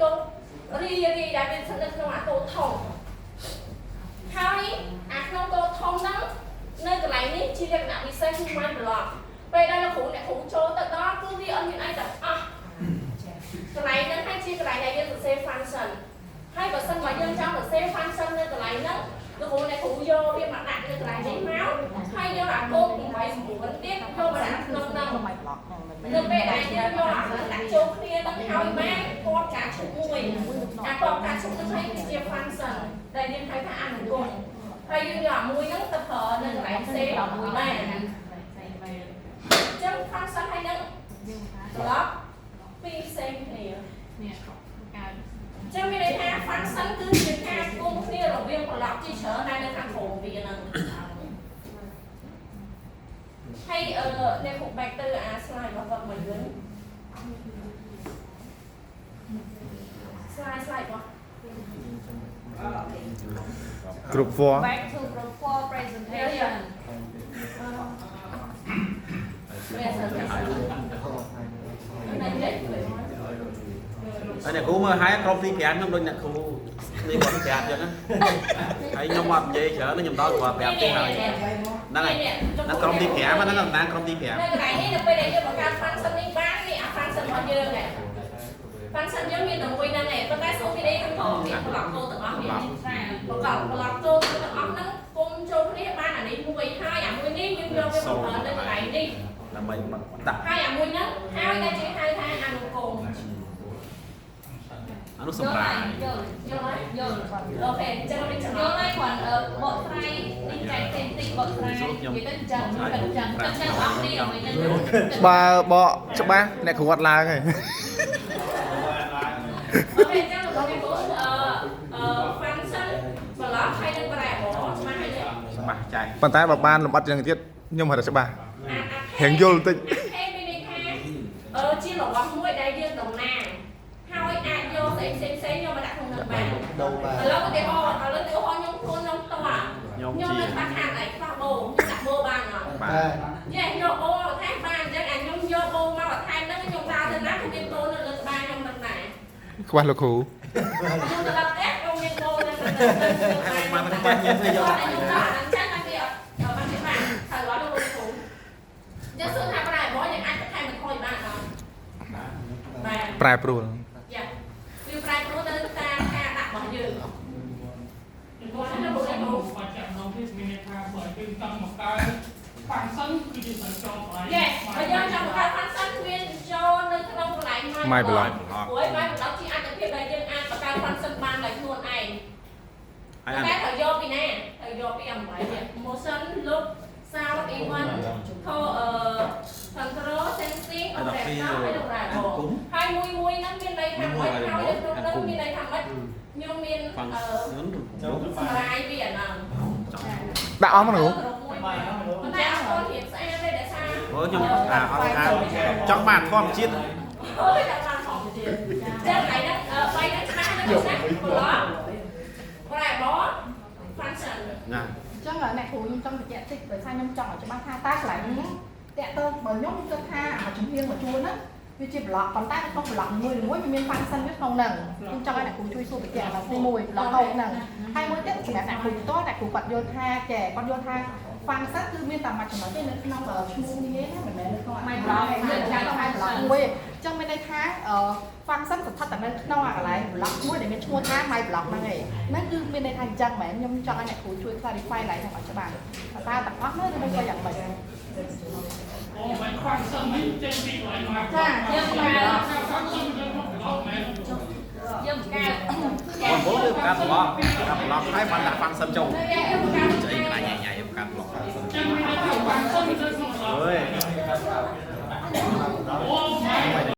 តូរីដែលមានស្និទ្ធក្នុងអាតូធំហើយអាក្នុងតូធំហ្នឹងនៅកន្លែងនេះជាលក្ខណៈពិសេសគឺ mind block ពេលដែលលោកគ្រូអ្នកគ្រូចូលទៅដល់គឺវាអត់មានអីទាំងអស់កន្លែងហ្នឹងហើយជាកន្លែងដែលយើងសរសេរ function ហើយបើសិនបើយើងចង់សរសេរ function នៅកន្លែងហ្នឹងលោកគ្រូអ្នកគ្រូយកវាមកដាក់នៅកន្លែងនេះមកហើយយកអាកូដ8 9ទៀតចូលមកដាក់ក្នុងហ្នឹងនៅពេលដែលយើងយកអាហ្នឹងដាក់ចូលគ្នាទៅហើយបានគាត់ការឈុតមួយអាគាត់ការឈុតទៅហើយគឺជា function ដែលយើងហៅថាអនុគមហើយយើងយកអាមួយហ្នឹងទៅប្រើនៅកន្លែងផ្សេងមួយដែរអញ្ចឹង function ហើយនឹងត្រឡប់ពីផ្សេងគ្នានេះកើតចឹងមានន័យថា function គឺជាការគង់គ្នារវាងប្រឡាប់ជាច្រើនដែលនៅខាងក្រោមវាហ្នឹងហើយអ្នកគ្រូ back ទៅអា slide របស់គាត់មួយវិញ slide របស់ group 4 back to group 4 presentation អ្នកគ្រូមើលហើយក្រុមទី5ខ្ញុំដូចអ្នកគ្រូនេះគាត់ប្រាប់អញ្ចឹងណាហើយខ្ញុំអត់និយាយច្រើនខ្ញុំដល់គាត់ប្រាប់ទេហើយហ្នឹងហើយណាក្រុមទី5ហ្នឹងតំណាងក្រុមទី5នៅកន្លែងនេះនៅពេលដែលយើងបង្កើត function នេះបាននេះអា function របស់យើងហ្នឹង function យើងមានតែមួយហ្នឹងឯងប៉ុន្តែសូមមានអីខាងក្រោមមានប្លុកកូដទាំងអស់មានប្រកបប្លុកកូដទាំងអស់ហ្នឹងគុំចូលគ្នាបានអានេះមួយហើយអាមួយនេះយើងយកវាមកប្រើនៅកន្លែងនេះដើម្បីដាក់ហើយអាមួយហ្នឹងហើយដែលគេហៅថាអនុគមអនុសម្រាប់យល់អូខេអញ្ចឹងmìnhយល់ហើយគាត់បកស្រាយនេះចែកផ្សេងតិចបកស្រាយនិយាយទៅចឹងអស់នេះឲ្យទៅបើបកច្បាស់អ្នកគ្រូអត់ឡើងហើយ អូខេអញ្ចឹងលោកគ្រូfunction block ហើយនឹង variable ច្បាស់ហើយទេច្បាស់ចែកប៉ុន្តែបើបានលម្អិតយ៉ាងទៀតខ្ញុំហៅថាច្បាស់រៀងយល់បន្តិច មានន័យថាជារបស់មួយដែលយើងតំណាងហើយអាចយកផ្សេងយកមកដាក់ក្នុងនឹងបានឥឡូវឧទាហរណ៍ខ្ញុំខ្លួនខ្ញុំតោះខ្ញុំនៅបាក់ខាងឯខ្វះបូខ្ញុំដាក់បូបានអត់បាទយ៉ាយកបូមកថែមបានអញ្ចឹងអាខ្ញុំយកបូមកថែមហ្នឹងខ្ញុំដើរទៅណាខ្ញុំមានបូនៅលើក្បាលខ្ញុំនឹងដែរខ្វះលោកគ្រូខ្ញុំទៅដល់ផ្ទះខ្ញុំមានបូនៅលើមកទៅបាញ់យើងទៅយកអញ្ចឹងតែវាបានទេបានហើយរត់ទៅគ្រូយកសួរថាប្រែបូយើងអាចបន្ថែមបន្ថយបានអត់បាទប្រែប្រួលយ៉ាវាប្រែប្រួលទៅតាមការដាក់របស់យើងមកទៅលោកគ្រូបាច់ចាំនោះវាមានថាបើយើងចង់បង្កើត function គឺជាត្រូវចូលកន្លែង Yes បើយើងចង់បង្កើត function វាចូលនៅក្នុងកន្លែង my block ព្រោះ my block ជាអត្ថភាពដែលយើងអាចបង្កើត function បានដោយខ្លួនឯងតែត្រូវយកពីណាត្រូវយកពីអំបី motion look sound event control sensing operator ហើយនឹង variable ហើយមួយហ្នឹងមានន័យថាម៉េចហើយនៅក្នុងនោះមានន័យថាម៉េចខ្ញុំមានសម្រាយវាអាហ្នឹងដាក់អស់មកគ្រូតែអត់ស្អាតទេដែលសារអូខ្ញុំអត់ចង់បានធម្មជាតិអូយចង់បានធម្មជាតិចឹងថ្ងៃហ្នឹងបីហ្នឹងច្បាស់ទៅណាប្លុកប្រែបោ function ណាអញ្ចឹងអ្នកគ្រូខ្ញុំចង់បញ្ជាក់តិចដោយសារខ្ញុំចង់ឲ្យច្បាស់ថាតើកន្លែងនេះតាក់ទងបើខ្ញុំគិតថាអាជំនាញមួយជួរហ្នឹងវាជាប្លុកប៉ុន្តែក្នុងប្លុកមួយវាមាន function វាក្នុងហ្នឹងខ្ញុំចង់ឲ្យអ្នកគ្រូជួយសួរបញ្ជាក់ដល់ទីមួយប្លុកហូបហ្នឹងហើយមួយទៀតសម្រាប់អ្នកគ្រូតតែគ្រូគាត់យល់ថាចេះគាត់យល់ថា function គឺមានតែមួយចំណុចទេនៅក្នុងឈ្មោះនេះណាមិនមែននៅក្នុង my blog យើងចាំតែ my blog មួយអញ្ចឹងមានន័យថា function ស្ថិតតែនៅក្នុងអាកន្លែង blog មួយដែលមានឈ្មោះថា my blog ហ្នឹងឯងហ្នឹងគឺមានន័យថាអញ្ចឹងមែនខ្ញុំចង់ឲ្យអ្នកគ្រូជួយ clarify ឡើងហ្នឹងឲ្យច្បាស់តើទាំងអស់នោះឬមិនក៏យ៉ាងម៉េចអូ my function នេះចេញពីកន្លែង my blog ចាយើងមកយើងកាត់បងប្អូនយើងកាត់ប្លុកហើយបានដាក់ function ចូលស្អីកន្លែងញ៉ៃៗកាត់ប្លុកអើយ